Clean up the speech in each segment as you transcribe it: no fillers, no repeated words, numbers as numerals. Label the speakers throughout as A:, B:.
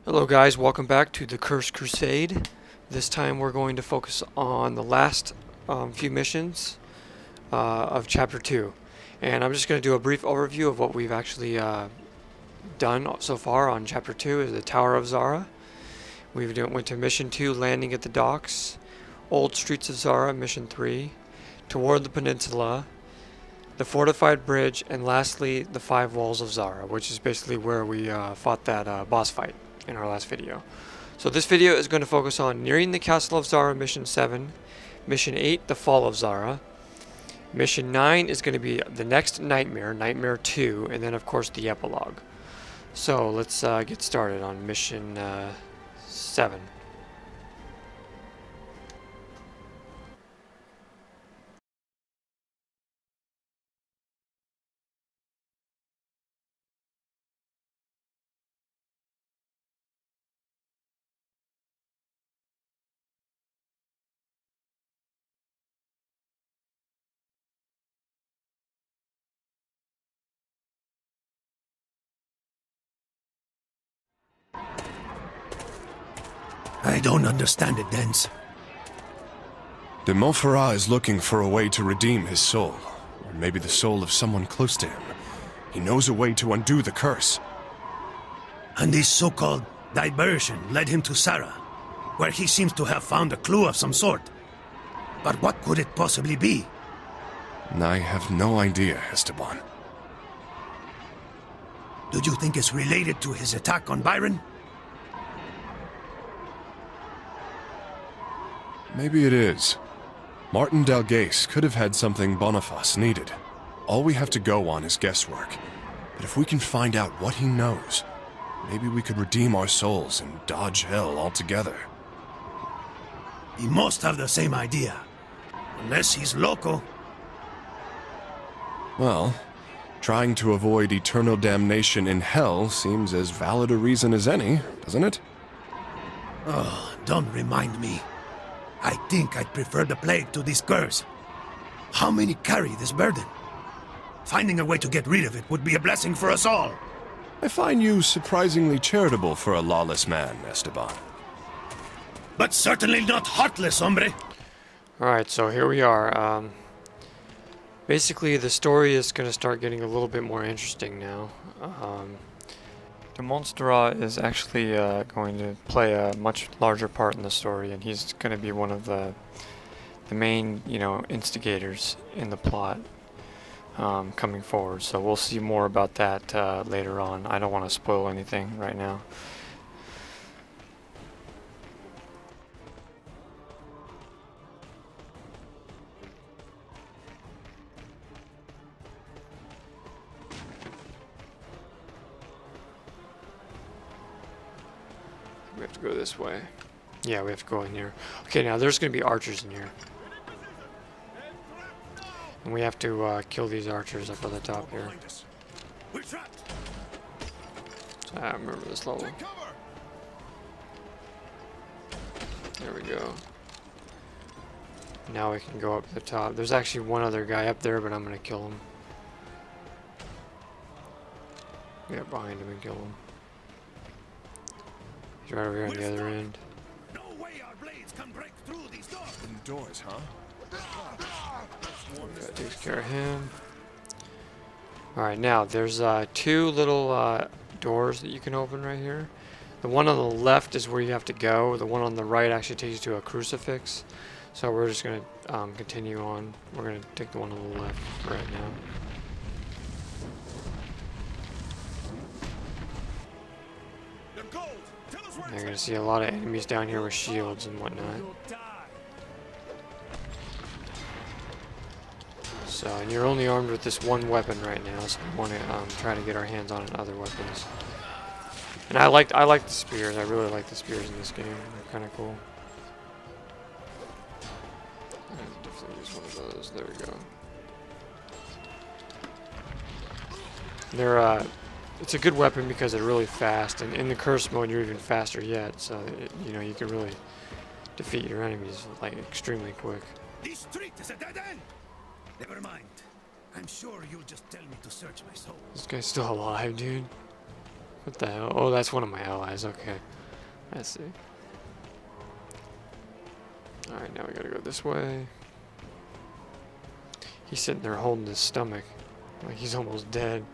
A: Hello guys, welcome back to the Crusade. This time we're going to focus on the last few missions of Chapter 2. And I'm just going to do a brief overview of what we've actually done so far on Chapter 2 is the Tower of Zara. We went to Mission 2, Landing at the Docks, Old Streets of Zara, Mission 3, Toward the Peninsula, the Fortified Bridge, and lastly the Five Walls of Zara, which is basically where we fought that boss fight in our last video. So this video is going to focus on Nearing the Castle of Zara, Mission 7, Mission 8, the Fall of Zara, Mission 9 is going to be the next Nightmare, Nightmare 2, and then of course the Epilogue. So let's get started on Mission 7.
B: I don't understand it, Dens.
C: De Montferrat is looking for a way to redeem his soul. Or maybe the soul of someone close to him. He knows a way to undo the curse.
B: And this so-called diversion led him to Zara, where he seems to have found a clue of some sort. But what could it possibly be?
C: I have no idea, Esteban.
B: Do you think it's related to his attack on Byron?
C: Maybe it is. Martin Delgase could have had something Boniface needed. All we have to go on is guesswork. But if we can find out what he knows, maybe we could redeem our souls and dodge hell altogether.
B: He must have the same idea. Unless he's loco.
C: Well, trying to avoid eternal damnation in hell seems as valid a reason as any, doesn't it?
B: Oh, don't remind me. I think I'd prefer the plague to this curse. How many carry this burden? Finding a way to get rid of it would be a blessing for us all.
C: I find you surprisingly charitable for a lawless man, Esteban.
B: But certainly not heartless, hombre.
A: Alright, so here we are. Basically the story is going to start getting a little bit more interesting now. De Montferrat is actually going to play a much larger part in the story, and he's going to be one of the main, instigators in the plot coming forward. So we'll see more about that later on. I don't want to spoil anything right now. We have to go this way. Yeah, we have to go in here. Okay, now there's going to be archers in here. And we have to kill these archers up on the top here. So I remember this level. There we go. Now we can go up to the top. There's actually one other guy up there, but I'm going to kill him. Get behind him and kill him. He's right over here on the other end.
B: No way our blades can break through these doors.
C: Doors, huh?
A: That takes care of him. Alright, now there's two little doors that you can open right here. The one on the left is where you have to go. The one on the right actually takes you to a crucifix. So we're just going to continue on. We're going to take the one on the left right now. You're going to see a lot of enemies down here with shields and whatnot. So, and you're only armed with this one weapon right now, so we want to try to get our hands on other weapons. And I like the spears. I really like the spears in this game. They're kind of cool. I definitely use one of those. There we go. They're it's a good weapon because they're really fast, and in the curse mode you're even faster yet. So you can really defeat your enemies like extremely quick.
B: This street is a dead end. Never mind. I'm sure you'll just tell me to search my soul.
A: This guy's still alive, dude. What the hell? Oh, that's one of my allies. Okay. I see. Alright, now we gotta go this way. He's sitting there holding his stomach. Like he's almost dead.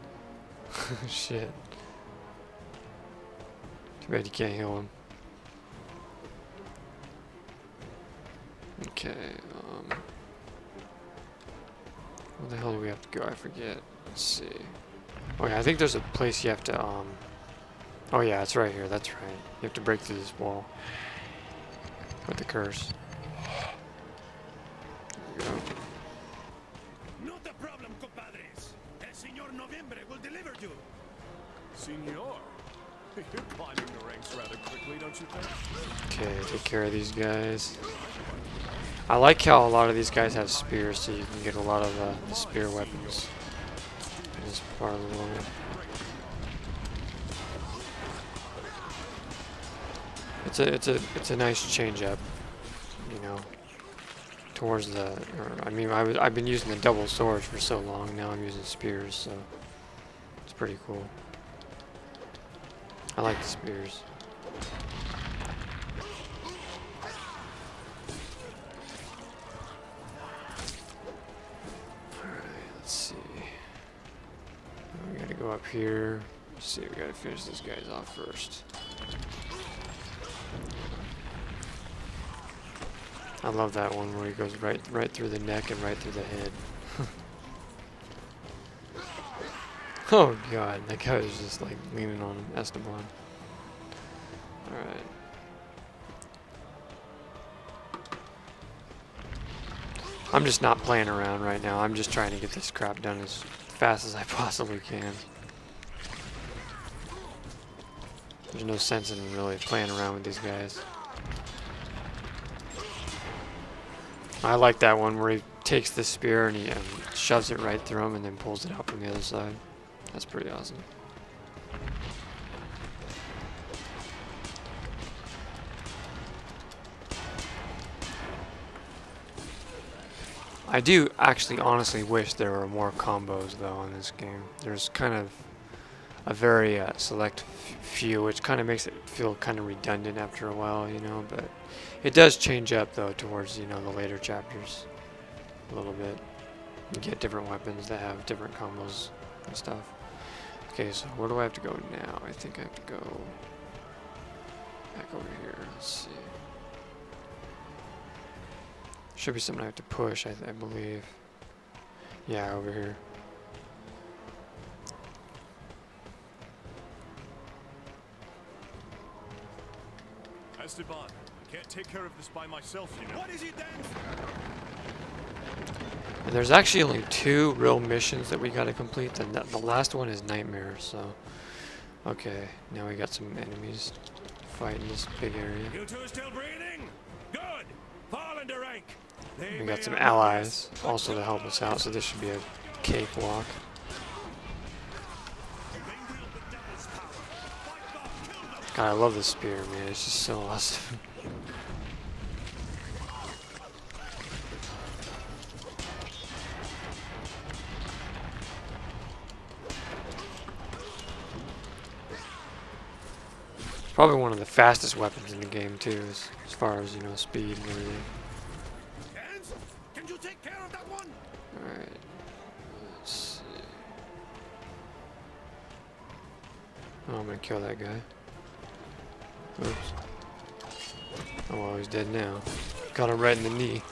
A: Shit. Too bad you can't heal him. Okay, where the hell do we have to go? I forget. Let's see. Oh yeah, I think there's a place you have to, oh yeah, it's right here, that's right. You have to break through this wall. With the curse. There we go.
B: Not a problem, compadres. El Señor Noviembre will deliver you.
C: Senor, you're climbing the ranks rather quickly, don't you think?
A: Okay, take care of these guys. I like how a lot of these guys have spears, so you can get a lot of the spear weapons in this part of the world. It's a nice change up, you know, towards the. I mean, I've been using the double swords for so long. Now I'm using spears, so it's pretty cool. I like the spears. Go up here. Let's see, we gotta finish these guys off first. I love that one where he goes right through the neck and right through the head. Oh god, that guy was just like leaning on Esteban. Alright. I'm just not playing around right now. I'm just trying to get this crap done as fast as I possibly can. There's no sense in really playing around with these guys. I like that one where he takes the spear and he shoves it right through him and then pulls it out from the other side. That's pretty awesome. I do actually honestly wish there were more combos though in this game. There's kind of a very select few, which kind of makes it feel kind of redundant after a while, you know, but it does change up though towards, you know, the later chapters a little bit. You get different weapons that have different combos and stuff. Okay, so where do I have to go now? I think I have to go back over here. Let's see. Should be something I have to push, I believe. Yeah, over here.
C: Esteban, I can't take care of this by myself, you know.
B: What is it then?
A: And there's actually only 2 real missions that we gotta complete. The last one is Nightmare, so. Okay, now we got some enemies fighting this big area.
B: You two still breathing? Good. Fall into rank.
A: We got some allies also to help us out, so this should be a cakewalk. God, I love this spear, man. It's just so awesome. It's probably one of the fastest weapons in the game, too, as far as, you know, speed and everything.
B: Can you take care of that one?
A: Alright. Let's see. Oh, I'm gonna kill that guy. Oops. Oh, well, he's dead now. Got him right in the knee.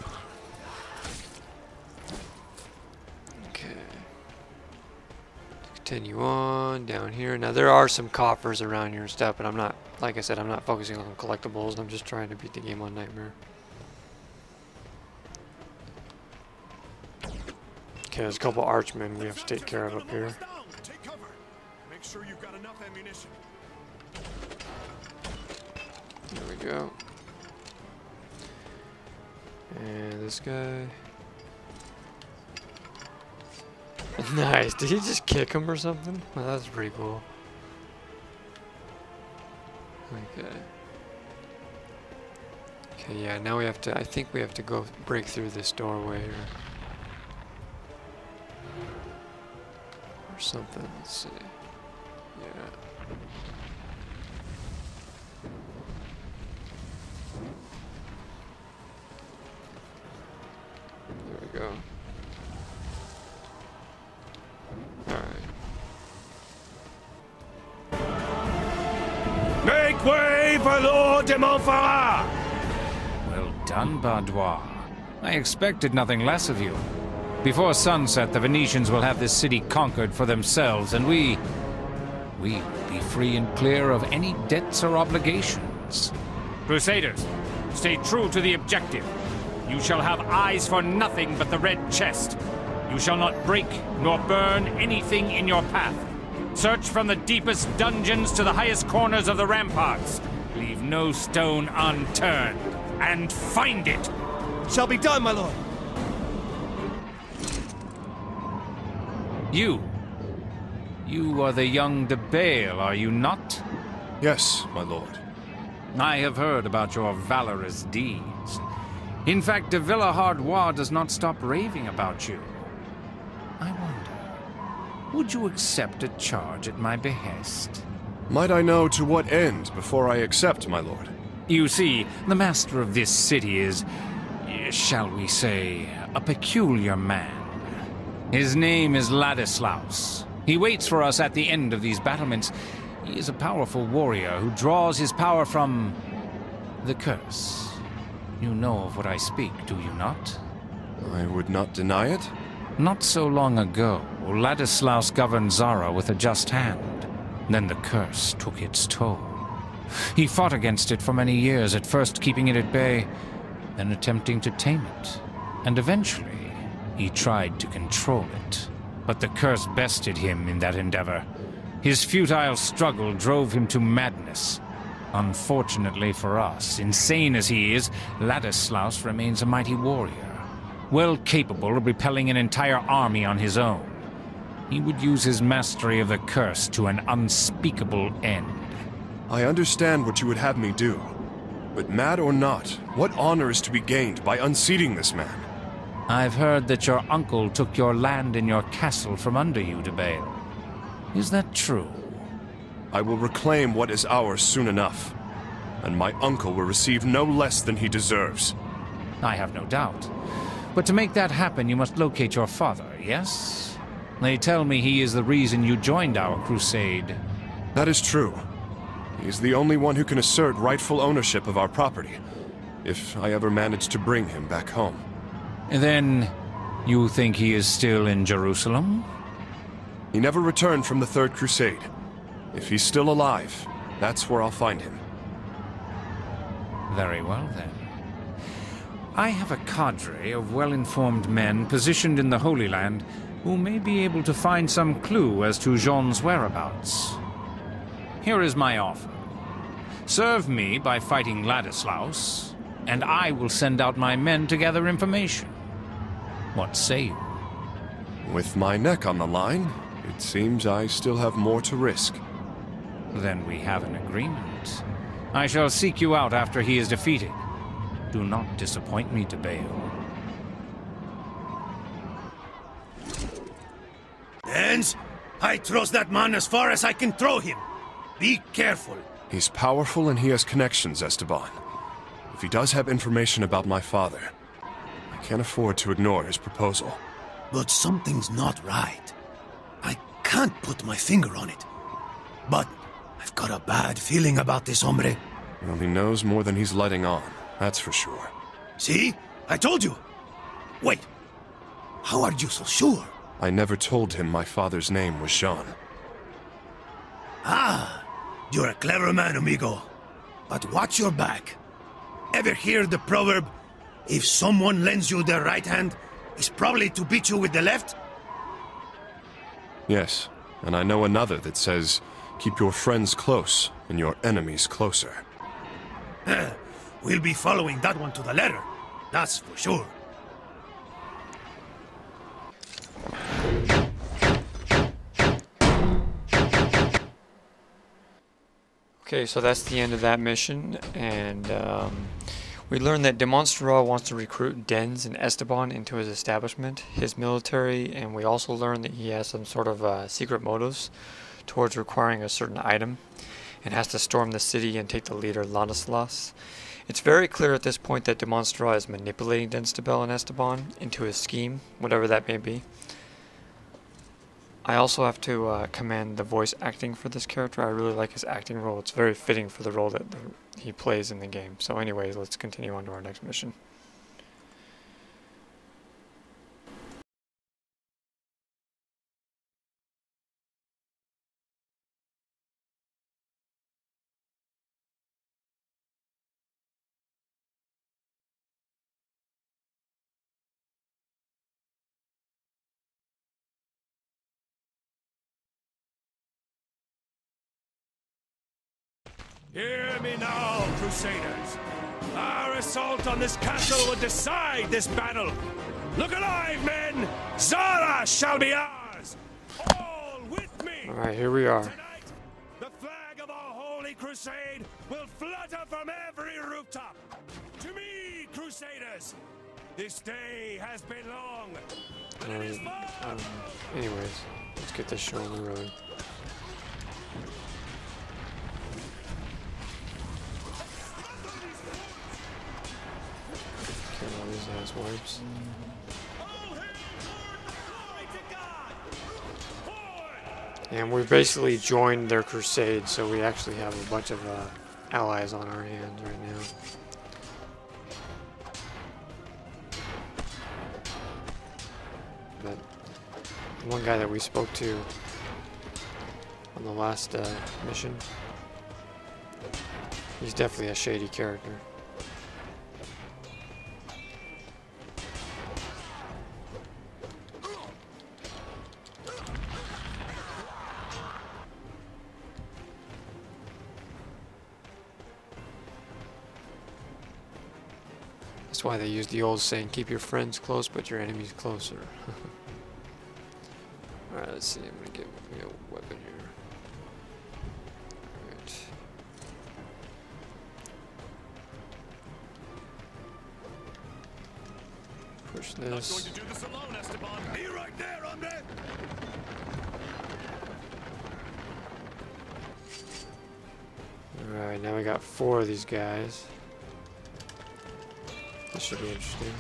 A: Okay. Continue on down here. Now, there are some coffers around here and stuff, but I'm not, like I said, I'm not focusing on collectibles. I'm just trying to beat the game on Nightmare. Okay, there's a couple archmen we have to take care of up here.
C: Take cover. Make sure you've got enough ammunition.
A: There we go. And this guy. Nice. Did he just kick him or something? Well, that's pretty cool. Okay. Okay, yeah, now we have to, I think we have to go break through this doorway or something. Let's see. Yeah.
B: Make way for Lord de Montferrat!
D: Well done, Bardois. I expected nothing less of you. Before sunset, the Venetians will have this city conquered for themselves, and we will be free and clear of any debts or obligations. Crusaders, stay true to the objective. You shall have eyes for nothing but the red chest. You shall not break nor burn anything in your path. Search from the deepest dungeons to the highest corners of the ramparts. Leave no stone unturned, and find it!
E: Shall be done, my lord.
D: You are the young de Bale, are you not?
C: Yes, my lord.
D: I have heard about your valorous deeds. In fact, de Villehardouin does not stop raving about you. I wonder, would you accept a charge at my behest?
C: Might I know to what end before I accept, my lord?
D: You see, the master of this city is, shall we say, a peculiar man. His name is Ladislaus. He waits for us at the end of these battlements. He is a powerful warrior who draws his power from the curse. You know of what I speak, do you not?
C: I would not deny it.
D: Not so long ago, Ladislaus governed Zara with a just hand. Then the curse took its toll. He fought against it for many years, at first keeping it at bay, then attempting to tame it. And eventually, he tried to control it. But the curse bested him in that endeavor. His futile struggle drove him to madness. Unfortunately for us, insane as he is, Ladislaus remains a mighty warrior, well capable of repelling an entire army on his own. He would use his mastery of the curse to an unspeakable end.
C: I understand what you would have me do. But mad or not, what honor is to be gained by unseating this man?
D: I've heard that your uncle took your land and your castle from under you, de Bale. Is that true?
C: I will reclaim what is ours soon enough. And my uncle will receive no less than he deserves.
D: I have no doubt. But to make that happen, you must locate your father, yes? They tell me he is the reason you joined our crusade.
C: That is true. He is the only one who can assert rightful ownership of our property, if I ever manage to bring him back home.
D: Then, you think he is still in Jerusalem?
C: He never returned from the Third Crusade. If he's still alive, that's where I'll find him.
D: Very well, then. I have a cadre of well-informed men positioned in the Holy Land who may be able to find some clue as to Jean's whereabouts. Here is my offer. Serve me by fighting Ladislaus, and I will send out my men to gather information. What say you?
C: With my neck on the line, it seems I still have more to risk.
D: Then we have an agreement. I shall seek you out after he is defeated. Do not disappoint me, de Bale.
B: Dance, I trust that man as far as I can throw him. Be careful.
C: He's powerful and he has connections, Esteban. If he does have information about my father, I can't afford to ignore his proposal.
B: But something's not right. I can't put my finger on it. But I've got a bad feeling about this hombre.
C: Well, he knows more than he's letting on, that's for sure.
B: See? I told you. Wait. How are you so sure?
C: I never told him my father's name was Jean.
B: Ah, you're a clever man, amigo. But watch your back. Ever hear the proverb, if someone lends you their right hand, it's probably to beat you with the left?
C: Yes, and I know another that says, keep your friends close and your enemies closer.
B: We'll be following that one to the letter. That's for sure.
A: Okay, so that's the end of that mission, and we learned that de Montferrat wants to recruit Dens and Esteban into his establishment, his military, and we also learned that he has some sort of secret motives towards requiring a certain item, and has to storm the city and take the leader Ladislaus. It's very clear at this point that de Montferrat is manipulating Dens de Bell and Esteban into his scheme, whatever that may be. I also have to commend the voice acting for this character. I really like his acting role. It's very fitting for the role that he plays in the game. So anyways, let's continue on to our next mission.
B: Hear me now, Crusaders. Our assault on this castle will decide this battle. Look alive, men! Zara shall be ours! All with me!
A: Alright, here we are.
B: Tonight, the flag of our holy crusade will flutter from every rooftop. To me, Crusaders, this day has been long. But it is far.
A: Anyways, let's get this show on the road. All these ass wipes. And we basically joined their crusade, so we actually have a bunch of allies on our hands right now. But one guy that we spoke to on the last mission, he's definitely a shady character. That's why they use the old saying, keep your friends close, but your enemies closer. Alright, let's see. I'm gonna get me a weapon here. Alright. Push this.
B: Not going to do this alone, Esteban. Be right there, hombre.
A: Alright, now we got 4 of these guys. This should be interesting.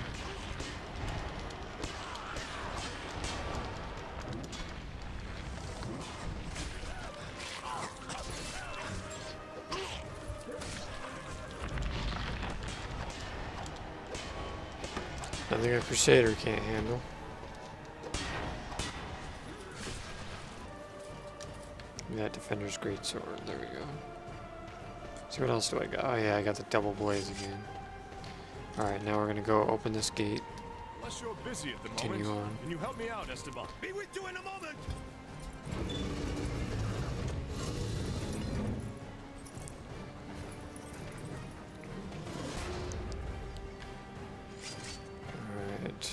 A: Nothing a Crusader can't handle. That Defender's Greatsword, there we go. See, what else do I got? Oh yeah, I got the double blaze again. Alright, now we're gonna go open this gate.
C: Unless you're busy at the
A: Continue
C: moment.
A: on.
C: Can you help me out, Esteban?
B: Be with you in a moment.
A: Alright.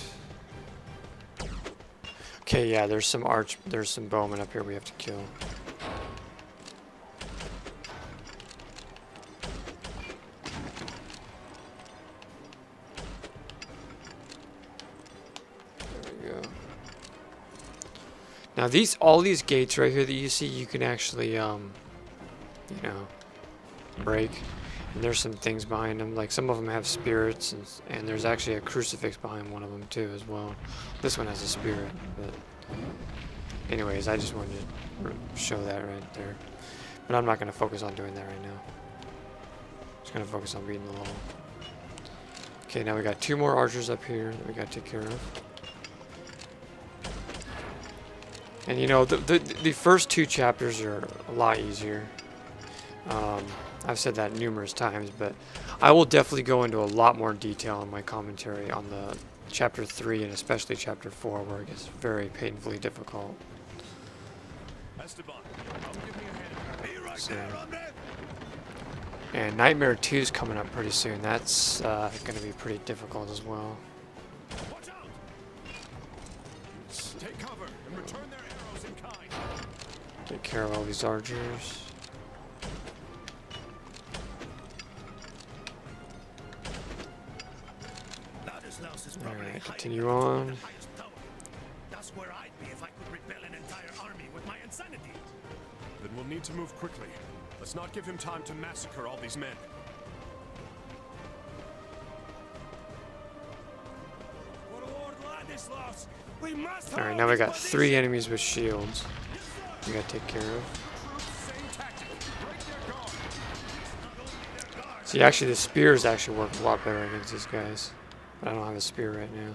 A: Okay, yeah, there's some bowmen up here we have to kill. Now all these gates right here that you see, you can actually, you know, break. And there's some things behind them, like some of them have spirits, and there's actually a crucifix behind one of them too as well. This one has a spirit, but anyways, I just wanted to show that right there. But I'm not going to focus on doing that right now. Just going to focus on beating the wall. Okay, now we got 2 more archers up here that we got to take care of. And you know, the first 2 chapters are a lot easier. I've said that numerous times, but I will definitely go into a lot more detail in my commentary on the chapter 3 and especially chapter 4, where it gets very painfully difficult.
C: Esteban, come give me a hand.
B: Be right
A: So,
B: there, hombre.
A: and Nightmare 2 is coming up pretty soon. That's going to be pretty difficult as well.
B: Watch out.
C: Take cover and return their arrows in kind.
A: Take care of all these archers. Alright, continue on.
B: That's where I'd be if I could repel an entire army with my insanity.
C: Then we'll need to move quickly. Let's not give him time to massacre all these men.
B: For Lord Ladislas,
A: Alright, now we got 3 enemies with shields we gotta take care of. See, actually the spears actually work a lot better against these guys. But I don't have a spear right now.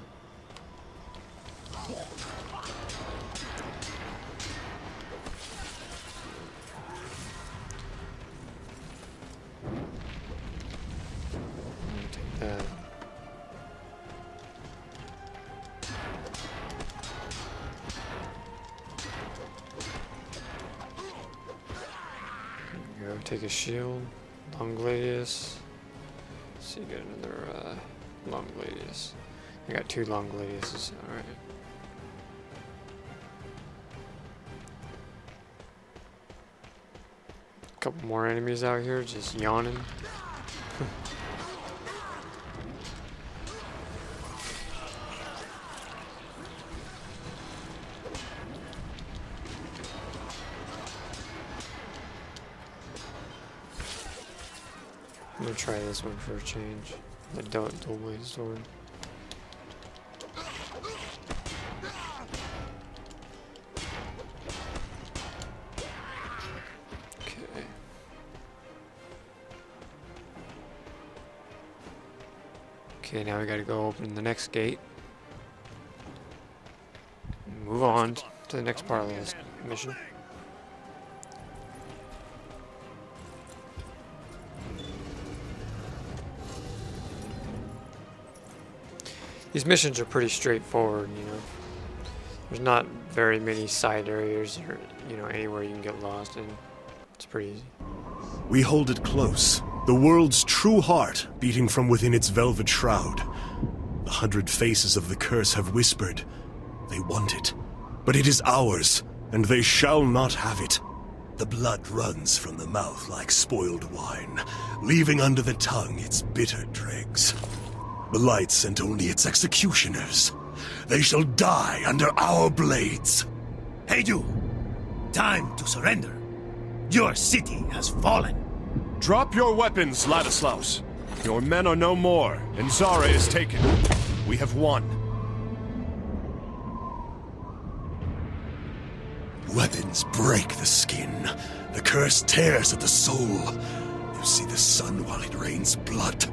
A: Take that. There we go, take a shield. Long gladius. Let's see, get another long gladius. I got 2 long gladiuses. Alright. Couple more enemies out here just yawning. I'm gonna try this one for a change. The dual blade sword. Okay. Okay, now we gotta go open the next gate. And move on to the next part of this mission. These missions are pretty straightforward, you know. There's not very many side areas or, you know, anywhere you can get lost in. It's pretty easy.
B: We hold it close. The world's true heart beating from within its velvet shroud. The 100 faces of the curse have whispered. They want it. But it is ours, and they shall not have it. The blood runs from the mouth like spoiled wine, leaving under the tongue its bitter dregs. The light sent only its executioners. They shall die under our blades.
F: Hey you! Time to surrender. Your city has fallen.
C: Drop your weapons, Ladislaus. Your men are no more, and Zara is taken. We have won.
B: Weapons break the skin. The curse tears at the soul. You see the sun while it rains blood.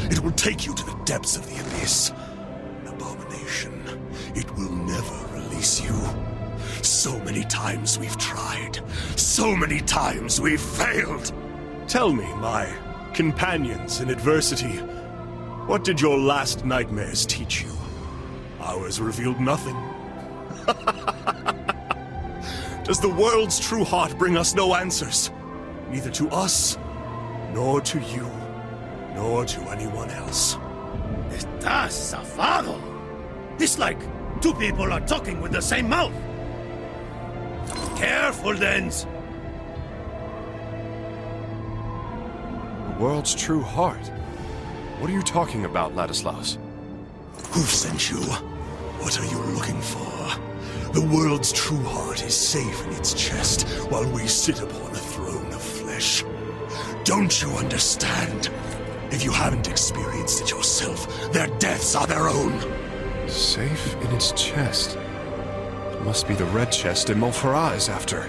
B: It will take you to the depths of the abyss. An abomination. It will never release you. So many times we've tried. So many times we've failed. Tell me, my companions in adversity, what did your last nightmares teach you? Ours revealed nothing. Does the world's true heart bring us no answers? Neither to us, nor to you, nor to anyone else.
F: Estás zafado. It's like 2 people are talking with the same mouth. Careful, Dens.
C: The world's true heart? What are you talking about, Ladislaus?
B: Who sent you? What are you looking for? The world's true heart is safe in its chest while we sit upon a throne of flesh. Don't you understand? If you haven't experienced it yourself, their deaths are their own.
C: Safe in its chest. It must be the red chest Montferrat is after.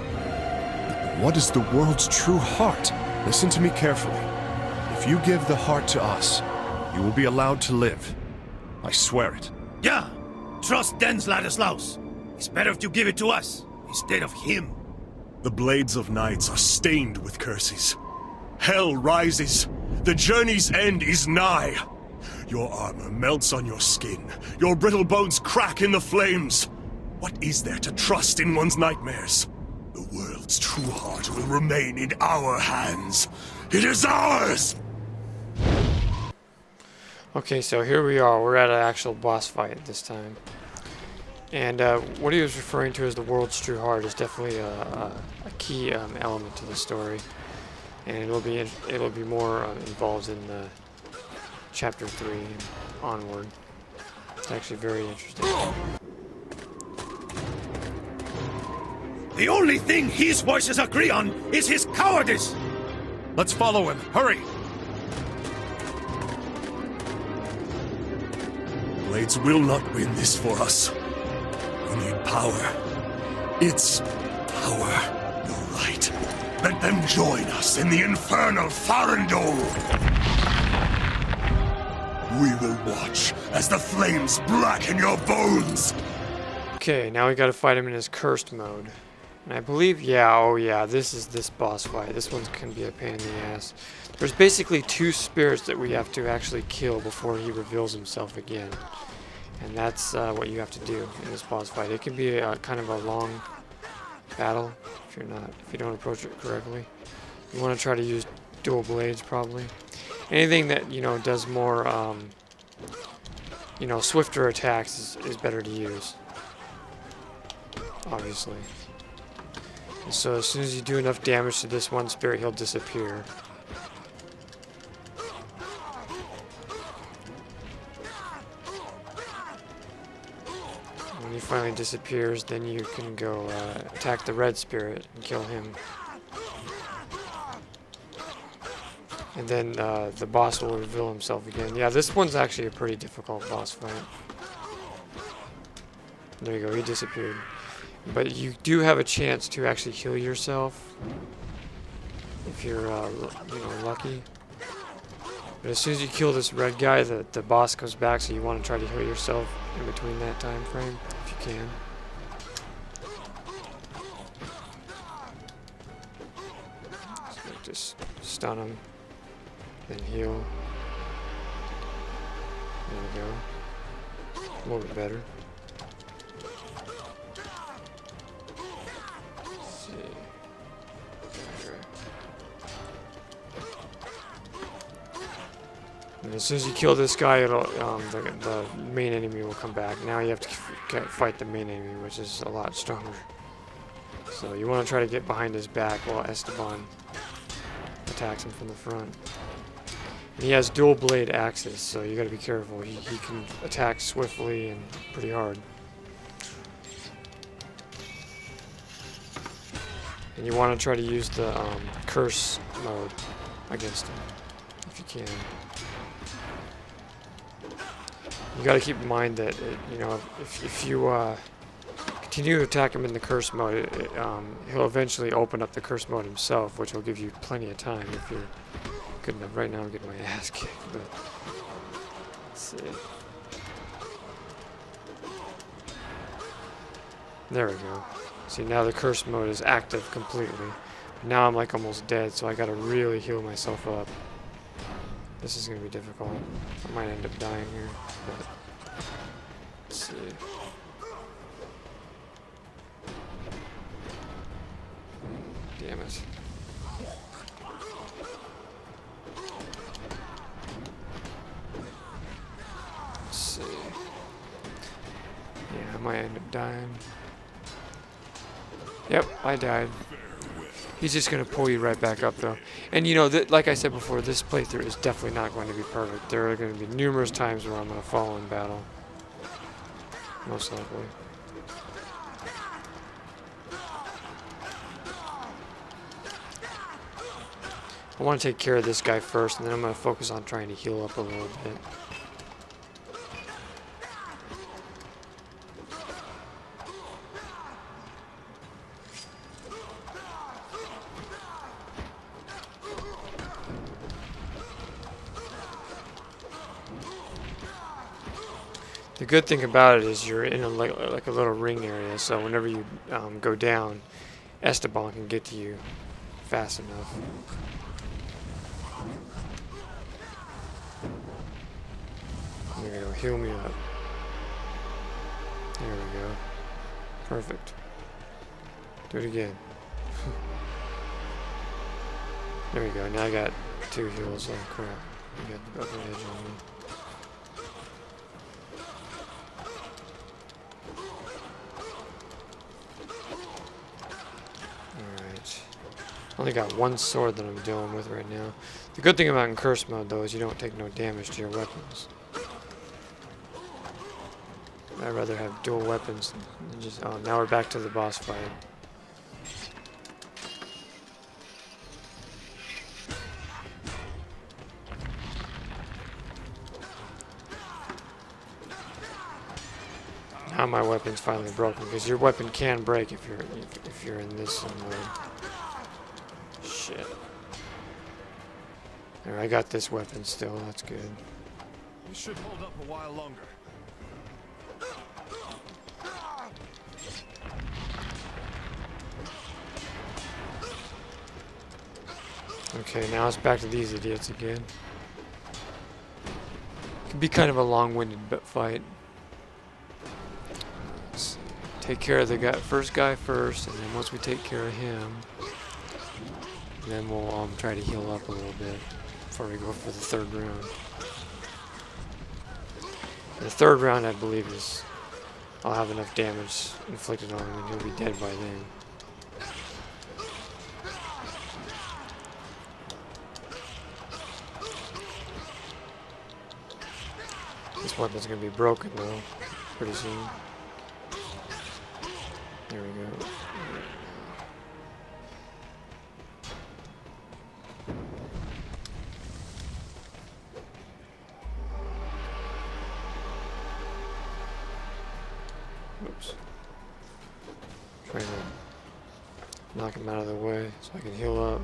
C: What is the world's true heart? Listen to me carefully. If you give the heart to us, you will be allowed to live. I swear it.
F: Yeah, trust Dens, Ladislaus. It's better if you give it to us, instead of him.
B: The blades of knights are stained with curses. Hell rises. The journey's end is nigh. Your armor melts on your skin. Your brittle bones crack in the flames. What is there to trust in one's nightmares? The world's true heart will remain in our hands. It is ours!
A: Okay, so here we are. We're at an actual boss fight this time. And what he was referring to as the world's true heart is definitely a key element to the story. And it'll be more involved in chapter 3 and onward. It's actually very interesting.
F: The only thing his voices agree on is his cowardice.
C: Let's follow him. Hurry!
B: Blades will not win this for us. We need power. It's power. You're right. Let them join us in the infernal Farandole. We will watch as the flames blacken your bones.
A: Okay, now we gotta fight him in his cursed mode. And I believe, yeah, oh yeah, this is this boss fight. This one's gonna be a pain in the ass. There's basically 2 spirits that we have to actually kill before he reveals himself again. And that's what you have to do in this boss fight. It can be a, kind of a long battle if you don't approach it correctly. You want to try to use dual blades probably. Anything that, you know, does more, you know, swifter attacks is better to use. Obviously. And so as soon as you do enough damage to this one spirit, he'll disappear. When he finally disappears, then you can go attack the red spirit and kill him. And then the boss will reveal himself again. Yeah, this one's actually a pretty difficult boss fight. There you go, he disappeared. But you do have a chance to actually heal yourself if you're you know, lucky. But as soon as you kill this red guy, the boss comes back, so you want to try to heal yourself in between that time frame if you can. So just stun him, then heal. There we go. A little bit better. And as soon as you kill this guy, it'll the main enemy will come back. Now you have to fight the main enemy, which is a lot stronger. So you want to try to get behind his back while Esteban attacks him from the front. And he has dual blade axes, so you got to be careful. He can attack swiftly and pretty hard. And you want to try to use the curse mode against him if you can. You got to keep in mind that you know, if you continue to attack him in the curse mode, he'll eventually open up the curse mode himself, which will give you plenty of time if you're good enough. Right now I'm getting my ass kicked, but let's see. There we go. See, now the curse mode is active completely. Now I'm like almost dead, so I gotta really heal myself up. This is gonna be difficult. I might end up dying here, but let's see. Damn it. Let's see. Yeah, I might end up dying. Yep, I died. He's just going to pull you right back up, though. And, you know, like I said before, this playthrough is definitely not going to be perfect. There are going to be numerous times where I'm going to fall in battle. Most likely. I want to take care of this guy first, and then I'm going to focus on trying to heal up a little bit. The good thing about it is you're in like a little ring area, so whenever you go down, Esteban can get to you fast enough. There we go, heal me up. There we go. Perfect. Do it again. There we go, now I got 2 heals. Oh crap. I got the upper edge on me. Only got 1 sword that I'm dealing with right now. The good thing about in curse mode though is you don't take no damage to your weapons. I'd rather have dual weapons than just. Oh, now we're back to the boss fight. now my weapon's finally broken, because your weapon can break if you're in this mode. Shit. There, I got this weapon still. That's good.
C: This should hold up a while longer.
A: Okay, now it's back to these idiots again. Could be kind of a long-winded fight. Let's take care of the first guy first, and then once we take care of him, then we'll try to heal up a little bit before we go for the third round. The third round, I believe, is I'll have enough damage inflicted on him, and he'll be dead by then. This weapon's gonna be broken though, pretty soon. There we go. Oops. Trying to knock him out of the way so I can heal up.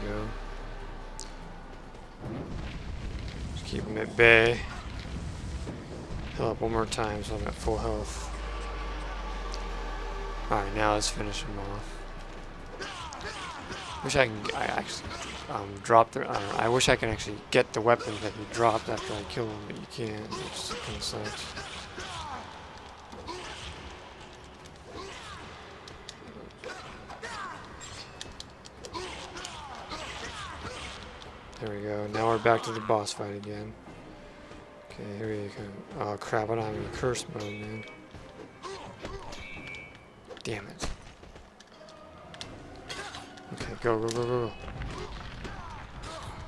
A: Go. Just keep him at bay. Heal up one more time so I'm at full health. Alright, now let's finish him off. Wish I actually drop the. I wish I could actually get the weapon that he dropped after I kill him, but you can't, which kind of sucks. There we go. Now we're back to the boss fight again. Okay, here we go. Oh crap, I don't have any curse mode, man. Damn it. Okay, go, go, go, go, go.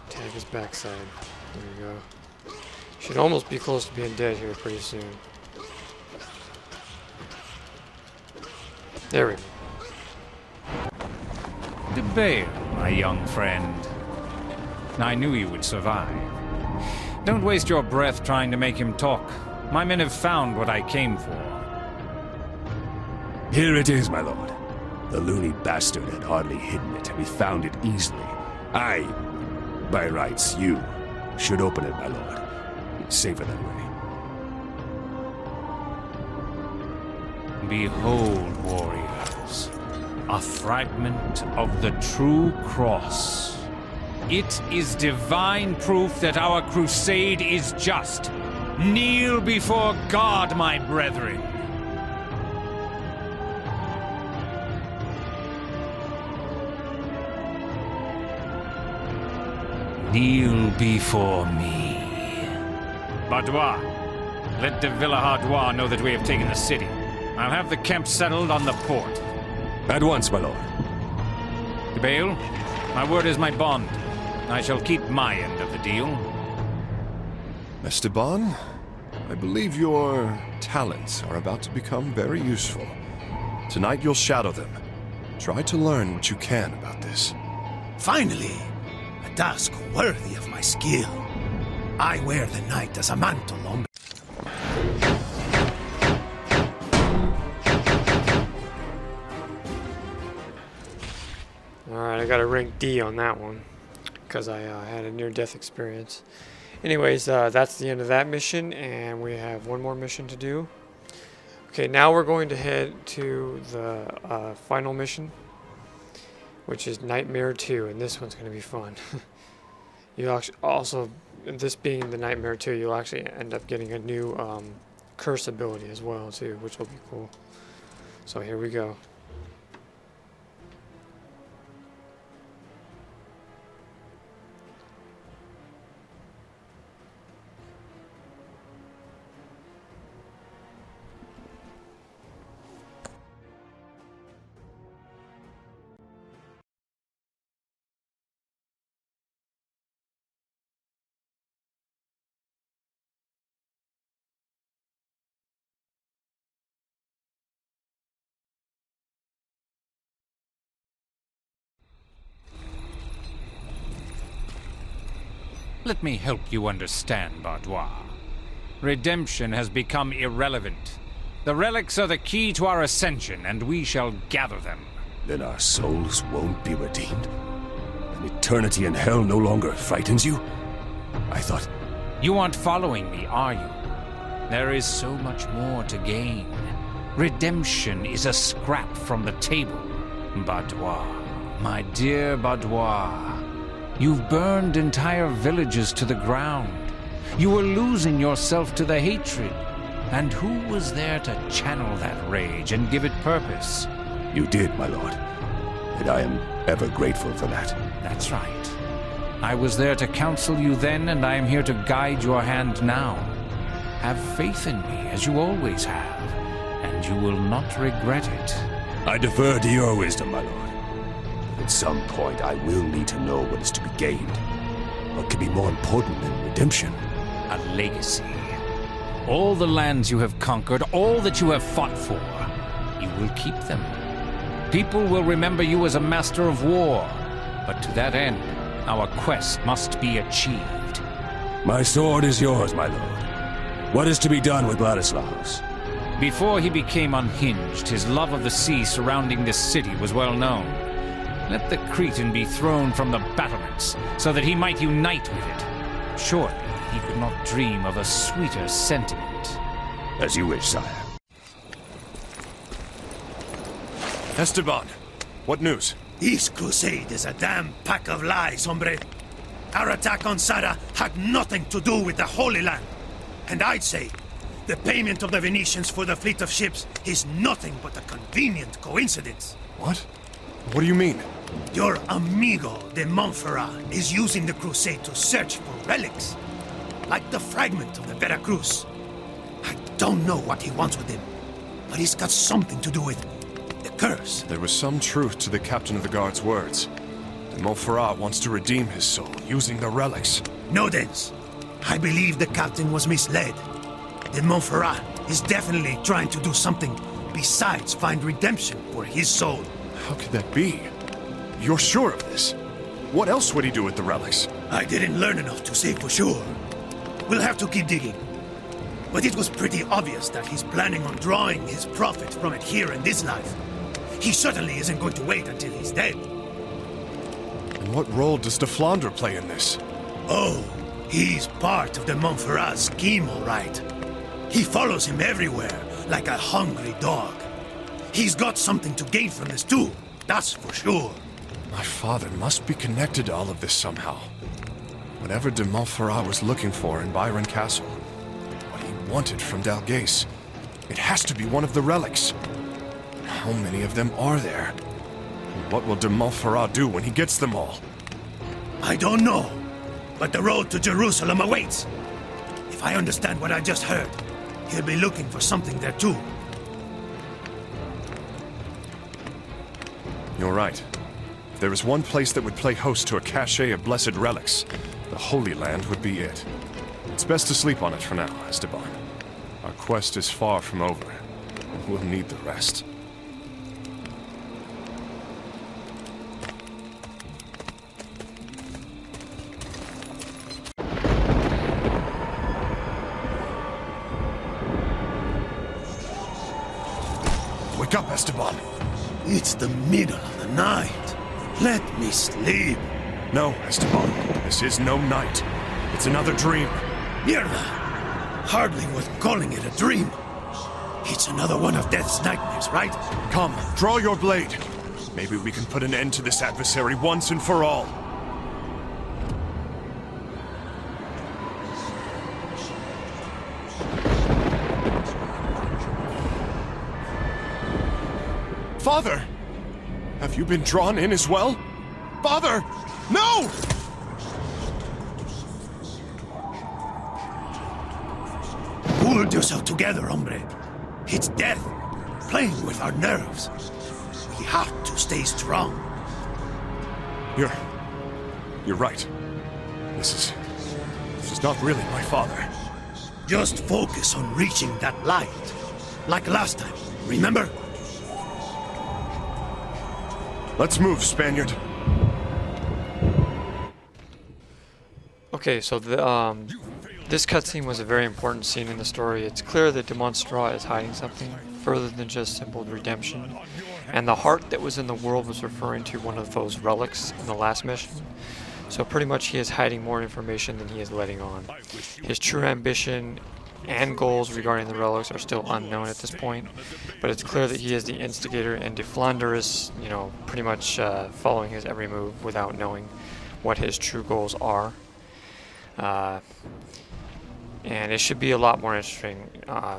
A: Tag his backside. There we go. Should almost be close to being dead here pretty soon. There we go.
D: Debale, my young friend. I knew you would survive. Don't waste your breath trying to make him talk. My men have found what I came for.
G: Here it is, my lord. The loony bastard had hardly hidden it. We found it easily. By rights, you should open it, my lord. It's safer that way.
D: Behold, warriors, a fragment of the true cross. It is divine proof that our crusade is just. Kneel before God, my brethren. Kneel before me. Bardois, let de Villehardouis know that we have taken the city. I'll have the camp settled on the port.
G: At once, my lord.
D: Debale, my word is my bond. I shall keep my end of the deal.
C: Esteban, I believe your talents are about to become very useful. Tonight you'll shadow them. Try to learn what you can about this.
B: Finally! A task worthy of my skill. I wear the night as a mantle, hombre.
A: Alright, I got a rank D on that one, because I had a near-death experience. Anyways, that's the end of that mission, and we have one more mission to do. Okay, now we're going to head to the final mission, which is Nightmare 2, and this one's going to be fun. You'll actually also, this being the Nightmare 2, you'll actually end up getting a new curse ability as well, too, which will be cool. So here we go.
D: Let me help you understand, Bardois. Redemption has become irrelevant. The relics are the key to our ascension, and we shall gather them.
G: Then our souls won't be redeemed? An eternity in hell no longer frightens you? I thought...
D: You aren't following me, are you? There is so much more to gain. Redemption is a scrap from the table. Bardois, my dear Bardois, you've burned entire villages to the ground. You were losing yourself to the hatred. And who was there to channel that rage and give it purpose?
G: You did, my lord. And I am ever grateful for that.
D: That's right. I was there to counsel you then, and I am here to guide your hand now. Have faith in me, as you always have, and you will not regret it.
G: I defer to your wisdom, my lord. At some point, I will need to know what is to be gained. What could be more important than redemption?
D: A legacy. All the lands you have conquered, all that you have fought for, you will keep them. People will remember you as a master of war, but to that end, our quest must be achieved.
G: My sword is yours, my lord. What is to be done with Ladislaus?
D: Before he became unhinged, his love of the sea surrounding this city was well known. Let the Cretan be thrown from the battlements, so that he might unite with it. Surely he could not dream of a sweeter sentiment.
G: As you wish, sire.
C: Esteban, what news?
B: This crusade is a damn pack of lies, hombre. Our attack on Sara had nothing to do with the Holy Land. And I'd say, the payment of the Venetians for the fleet of ships is nothing but a convenient coincidence.
C: What? What do you mean?
B: Your amigo de Montferrat is using the crusade to search for relics. Like the fragment of the Veracruz. I don't know what he wants with him, but he's got something to do with the curse.
C: There was some truth to the captain of the guard's words. De Montferrat wants to redeem his soul using the relics.
B: No, Dens. I believe the captain was misled. De Montferrat is definitely trying to do something besides find redemption for his soul.
C: How could that be? You're sure of this? What else would he do with the relics?
B: I didn't learn enough to say for sure. We'll have to keep digging. But it was pretty obvious that he's planning on drawing his profit from it here in this life. He certainly isn't going to wait until he's dead.
C: And what role does de Flandre play in this?
B: Oh, he's part of the Montferrat scheme, all right. He follows him everywhere, like a hungry dog. He's got something to gain from this too, that's for sure.
C: My father must be connected to all of this somehow. Whatever de Montferrat was looking for in Byron Castle, what he wanted from Dalgais, it has to be one of the relics. How many of them are there? And what will de Montferrat do when he gets them all?
B: I don't know, but the road to Jerusalem awaits. If I understand what I just heard, he'll be looking for something there too.
C: You're right. If there is one place that would play host to a cache of blessed relics, the Holy Land would be it. It's best to sleep on it for now, Esteban. Our quest is far from over, and we'll need the rest. Wake up, Esteban!
B: It's the middle of the night. Let me sleep.
C: No, Esteban. This is no night. It's another dream.
B: Mierda! Hardly worth calling it a dream. It's another one of Death's nightmares, right?
C: Come, draw your blade. Maybe we can put an end to this adversary once and for all. Father! Have you been drawn in as well? Father! No!
B: Hold yourself together, hombre. It's death, playing with our nerves. We have to stay strong.
C: You're right. This is not really my father.
B: Just focus on reaching that light. Like last time, remember?
C: Let's move, Spaniard.
A: Okay, so this cutscene was a very important scene in the story. It's clear that Demonstra is hiding something further than just simple redemption, and the heart that was in the world was referring to one of those relics in the last mission. So pretty much he is hiding more information than he is letting on. His true ambition and goals regarding the relics are still unknown at this point, but it's clear that he is the instigator, and Deflander is, you know, pretty much following his every move without knowing what his true goals are. And it should be a lot more interesting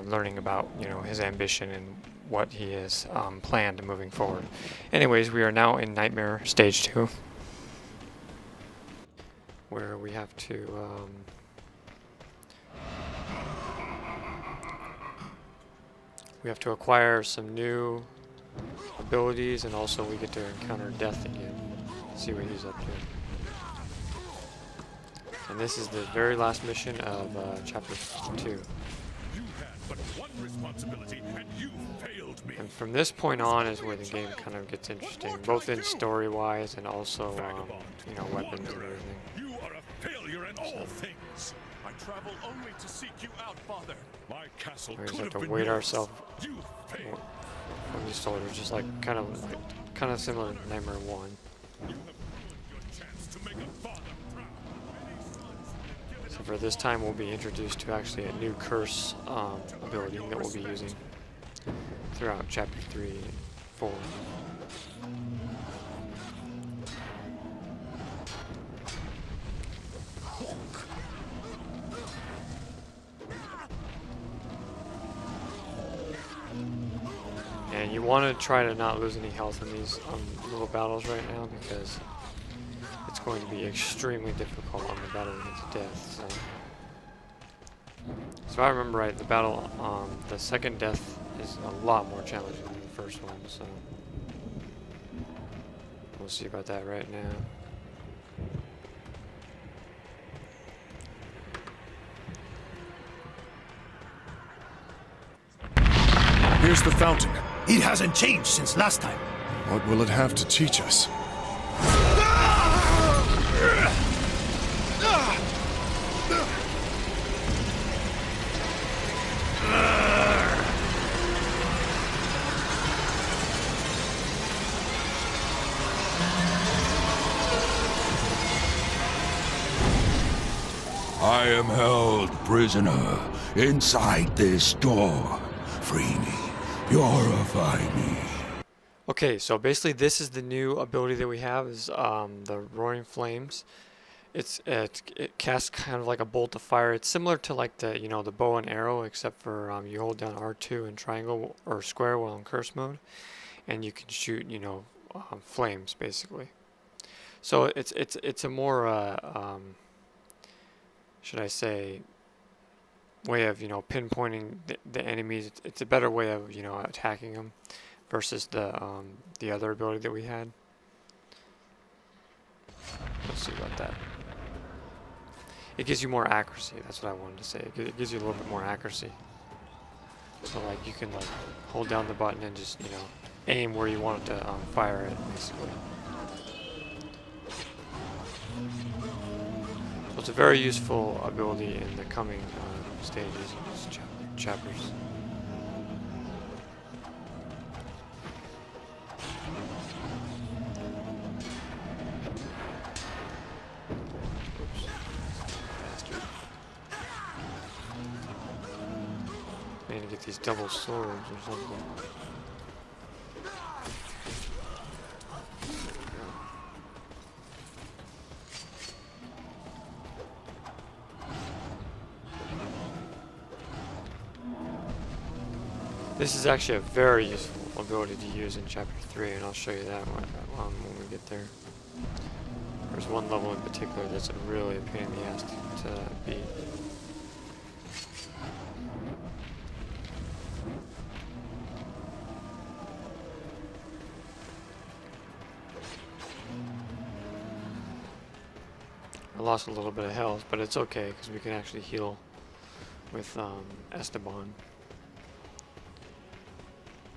A: learning about, you know, his ambition and what he has planned moving forward. Anyways, we are now in Nightmare Stage 2, where we have to acquire some new abilities, and also we get to encounter Death again. See what he's up to. And this is the very last mission of Chapter 2. And from this point on is where the game kind of gets interesting, both in story-wise and also, you know, weapons and everything.
H: You are a failure in all things. I travel only to seek you out, Father. My castle
A: We just have to wait ourselves from these soldiers, just like kind of similar to Nightmare 1. So for this time, we'll be introduced to actually a new curse ability that we'll be using throughout Chapter 3 and 4. And you want to try to not lose any health in these little battles right now, because it's going to be extremely difficult on the battle against death. So if I remember right, the battle, the second death is a lot more challenging than the first one, so we'll see about that right now.
C: Here's the fountain.
B: It hasn't changed since last time.
C: What will it have to teach us?
H: I am held prisoner inside this door. Free me. Purify me.
A: Okay, so basically this is the new ability that we have, is the Roaring Flames. It casts kind of like a bolt of fire. It's similar to like the, you know, the bow and arrow, except for you hold down R2 and triangle or square while in curse mode, and you can shoot, you know, flames basically. So it's a more should I say, way of, you know, pinpointing the enemies. It's a better way of, you know, attacking them versus the other ability that we had. Let's see about that. It gives you more accuracy. That's what I wanted to say. It gives you a little bit more accuracy. So like you can like hold down the button and just, you know, aim where you want it to fire it, basically. So it's a very useful ability in the coming stages of these chapters. Oops. Bastard. I need to get these double swords or something. This is actually a very useful ability to use in Chapter 3, and I'll show you that when we get there. There's one level in particular that's really a pain in the ass to beat. I lost a little bit of health, but it's okay because we can actually heal with Esteban.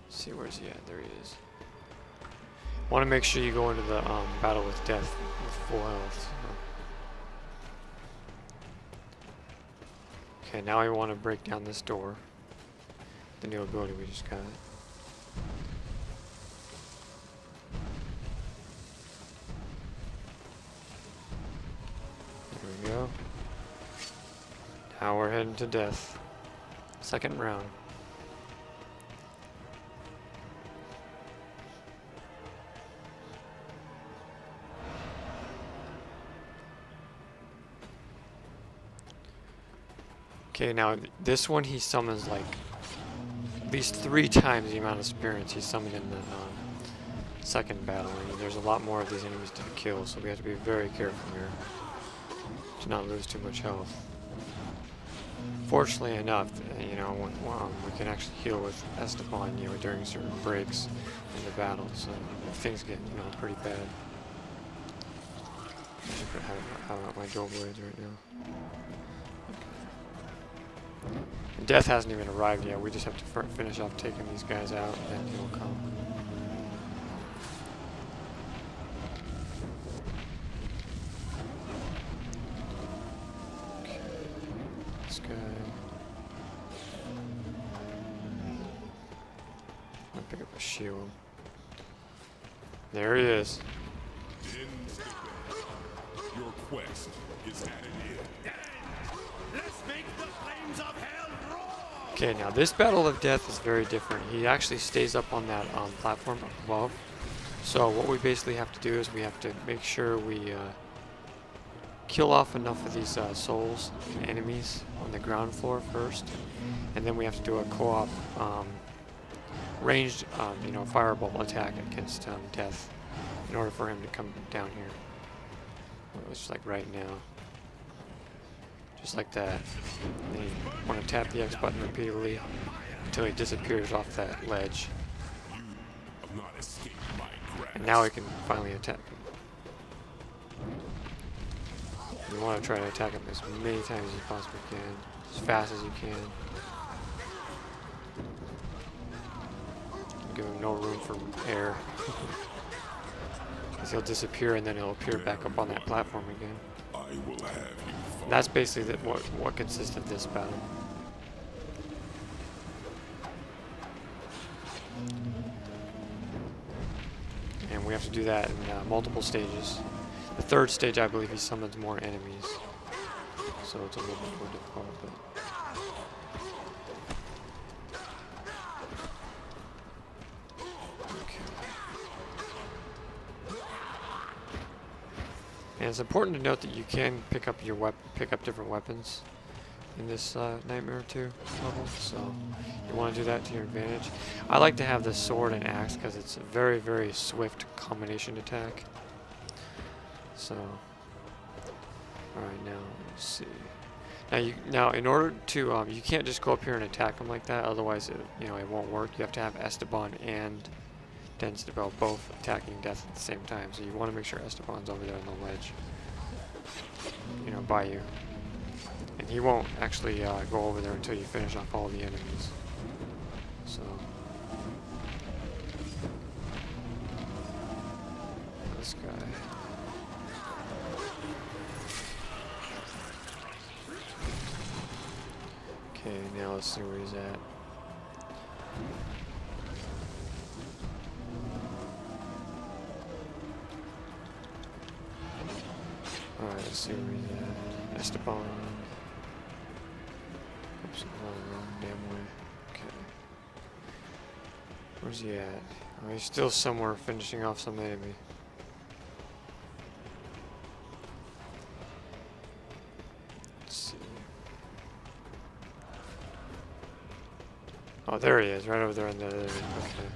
A: Let's see, where's he at? There he is. Want to make sure you go into the battle with death with full health. Okay, now I want to break down this door. The new ability we just got. There we go. Now we're heading to death. Second round. Okay, now this one he summons like at least 3 times the amount of experience he summoned in the second battle. And there's a lot more of these enemies to kill, so we have to be very careful here to not lose too much health. Fortunately enough, you know, we can actually heal with Esteban, you know, during certain breaks in the battle. So if things get, you know, pretty bad. I have my dual blades right now. And death hasn't even arrived yet. We just have to finish off taking these guys out, and then he'll come. Okay, this guy. I'm gonna pick up a shield. There he is.
I: Your quest is at an end.
F: Let's make the flames of hell roar!
A: Okay, now this Battle of Death is very different. He actually stays up on that platform above. So what we basically have to do is we have to make sure we kill off enough of these souls and enemies on the ground floor first, and then we have to do a co-op ranged, you know, fireball attack against Death in order for him to come down here. It's like right now. Just like that. And then you want to tap the X button repeatedly until he disappears off that ledge. And now we can finally attack him. You want to try to attack him as many times as you possibly can, as fast as you can. Give him no room for air. Because he'll disappear and then he'll appear back up on that platform again.
I: I will have you.
A: That's basically what consists of this battle. And we have to do that in multiple stages. The third stage, I believe, he summons more enemies. So it's a little bit more difficult. But and it's important to note that you can pick up different weapons in this Nightmare 2 level, so you want to do that to your advantage. I like to have the sword and axe because it's a very, very swift combination attack. So, alright, now let's see. Now in order to you can't just go up here and attack him like that, otherwise it won't work. You have to have Esteban and Denstable both attacking Death at the same time, so you want to make sure Esteban's over there on the ledge, you know, by you. And he won't actually go over there until you finish off all the enemies. So this guy. Okay, now let's see where he's at. Alright, let's see where he's at. Esteban. Oops, wrong damn way. Okay. Where's he at? Oh, he's still somewhere finishing off some enemy. Let's see. Oh, there he is, right over there on the other end. Okay.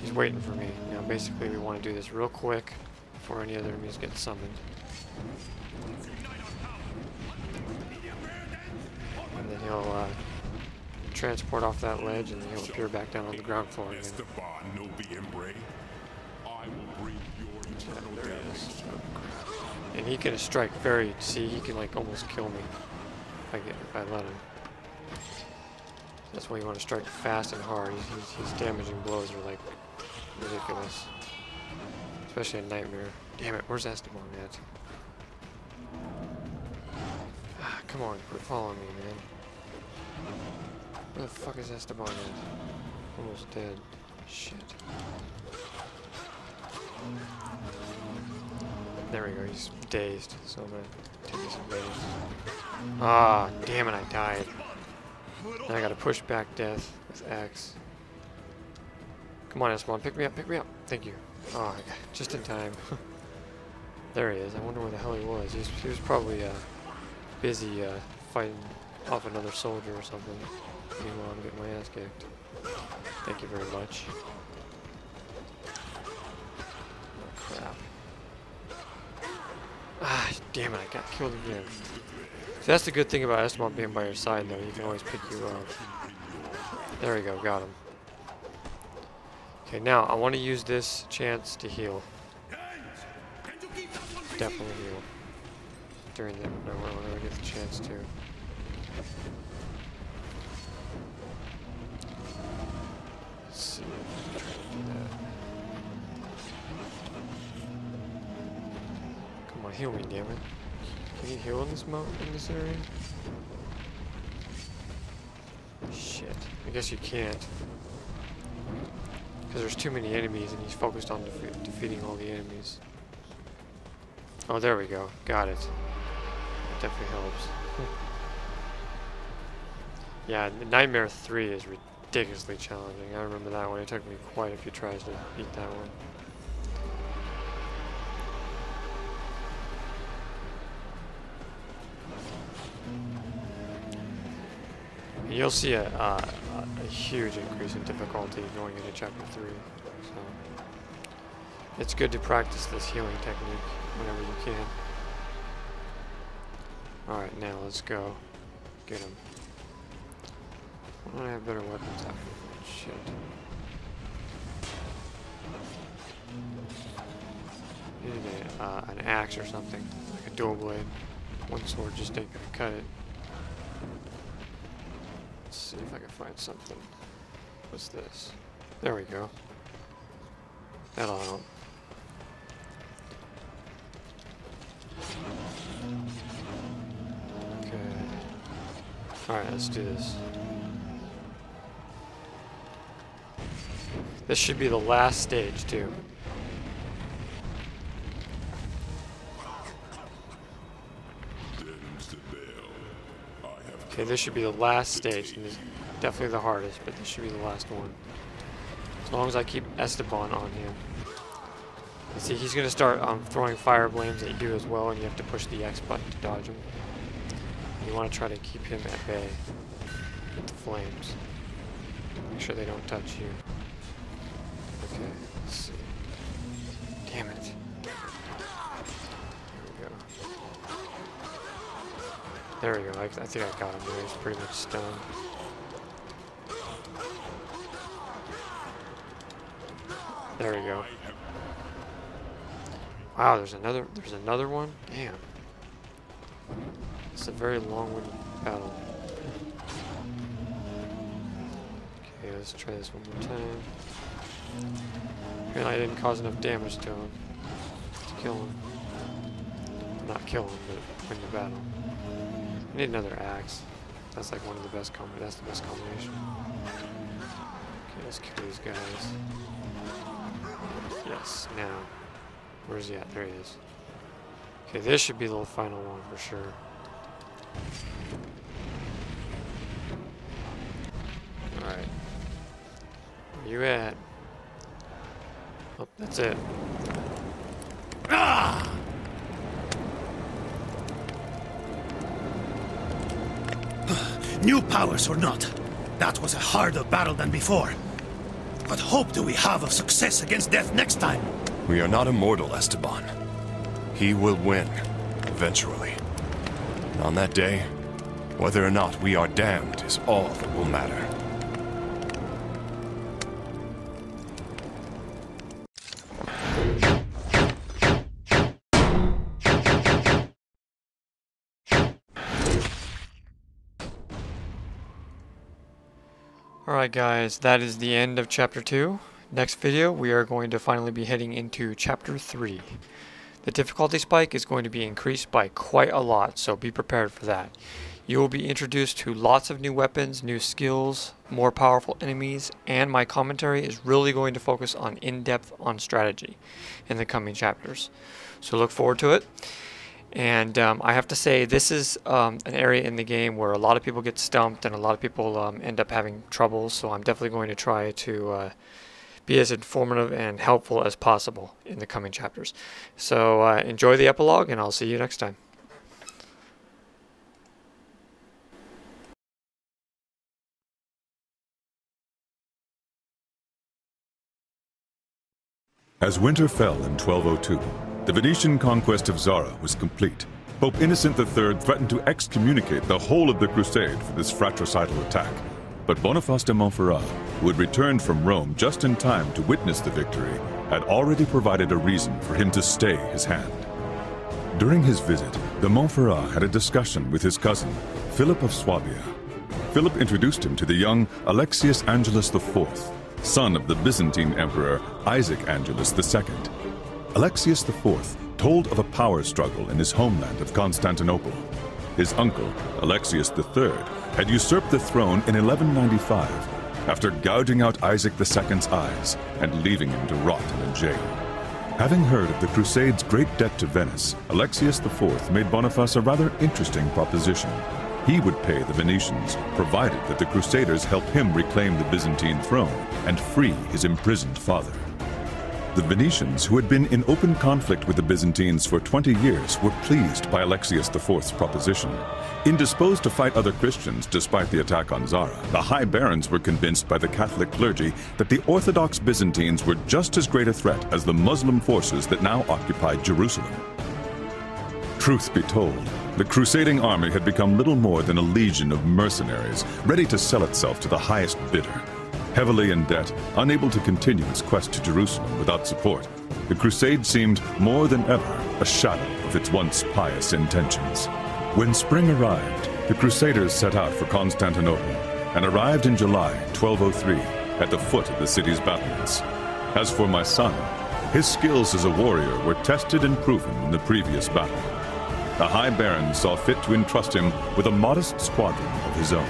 A: He's waiting for me. Now, basically, we want to do this real quick before any other enemies get summoned. And then he'll transport off that ledge, and then he'll appear back down on the ground floor again. There he is. And he can strike very. See, he can like almost kill me if I let him. That's why you want to strike fast and hard. His damaging blows are like ridiculous, especially in Nightmare. Damn it, where's Esteban at? Ah, come on, quit following me, man. Where the fuck is Esteban at? Almost dead. Shit. There we go, he's dazed, so I'm gonna take some base. Ah, damn it, I died. Then I gotta push back death with X. Come on, Esteban, pick me up, pick me up. Thank you. Oh, just in time. There he is. I wonder where the hell he was. He was probably busy fighting off another soldier or something. Meanwhile, I'm getting my ass kicked. Thank you very much. Oh, crap. Ah, damn it, I got killed again. So that's the good thing about Esteban being by your side, though. He can always pick you up. There we go, got him. Okay, now I want to use this chance to heal. Definitely heal. During the whenever I get the chance to. Let's see if I can try to do that. Come on, heal me, damn it. Can you heal in this area? Shit. I guess you can't. Because there's too many enemies and he's focused on defeating all the enemies. Oh, there we go. Got it. That definitely helps. Yeah, Nightmare 3 is ridiculously challenging. I remember that one. It took me quite a few tries to beat that one. You'll see a huge increase in difficulty going into Chapter 3. So it's good to practice this healing technique whenever you can. Alright, now let's go get him. Why don't I have better weapons after? Shit. Need an axe or something, like a dual blade. One sword just ain't gonna cut it. Let's see if I can find something. What's this? There we go. That'll help. Okay. Alright, let's do this. This should be the last stage, too. Okay, this should be the last stage, and this is definitely the hardest, but this should be the last one. As long as I keep Esteban on him. And see, he's going to start throwing fire blames at you as well, and you have to push the X button to dodge him. And you want to try to keep him at bay with the flames. Make sure they don't touch you. Okay, let's see. Damn it. There we go. I think I got him there. He's pretty much stunned. There we go. Wow, there's another one? Damn. It's a very long-winded battle. Okay, let's try this one more time. Apparently I didn't cause enough damage to him to kill him. Not kill him, but win the battle. I need another axe. That's like one of the best that's the best combination. Okay, let's kill these guys. Yes, now. Where's he at? There he is. Okay, this should be the final one for sure. Alright. Where you at? Oh, that's it.
B: Ah! New powers or not, that was a harder battle than before. What hope do we have of success against death next time?
C: We are not immortal, Esteban. He will win, eventually. And on that day, whether or not we are damned is all that will matter.
A: Alright guys, that is the end of Chapter 2. Next video, we are going to finally be heading into Chapter 3. The difficulty spike is going to be increased by quite a lot, so be prepared for that. You will be introduced to lots of new weapons, new skills, more powerful enemies, and my commentary is really going to focus on in-depth on strategy in the coming chapters. So look forward to it. And I have to say, this is an area in the game where a lot of people get stumped and a lot of people end up having trouble, so I'm definitely going to try to be as informative and helpful as possible in the coming chapters. So enjoy the epilogue, and I'll see you next time.
I: As winter fell in 1202, the Venetian conquest of Zara was complete. Pope Innocent III threatened to excommunicate the whole of the Crusade for this fratricidal attack. But Boniface de Montferrat, who had returned from Rome just in time to witness the victory, had already provided a reason for him to stay his hand. During his visit, de Montferrat had a discussion with his cousin, Philip of Swabia. Philip introduced him to the young Alexius Angelus IV, son of the Byzantine Emperor Isaac Angelus II. Alexius IV told of a power struggle in his homeland of Constantinople. His uncle, Alexius III, had usurped the throne in 1195 after gouging out Isaac II's eyes and leaving him to rot in a jail. Having heard of the Crusade's great debt to Venice, Alexius IV made Boniface a rather interesting proposition. He would pay the Venetians, provided that the Crusaders help him reclaim the Byzantine throne and free his imprisoned father. The Venetians, who had been in open conflict with the Byzantines for 20 years, were pleased by Alexius IV's proposition. Indisposed to fight other Christians despite the attack on Zara, the high barons were convinced by the Catholic clergy that the Orthodox Byzantines were just as great a threat as the Muslim forces that now occupied Jerusalem. Truth be told, the crusading army had become little more than a legion of mercenaries, ready to sell itself to the highest bidder. Heavily in debt, unable to continue its quest to Jerusalem without support, the crusade seemed more than ever a shadow of its once pious intentions. When spring arrived, the Crusaders set out for Constantinople and arrived in July 1203 at the foot of the city's battlements. As for my son, his skills as a warrior were tested and proven in the previous battle. The High Baron saw fit to entrust him with a modest squadron of his own.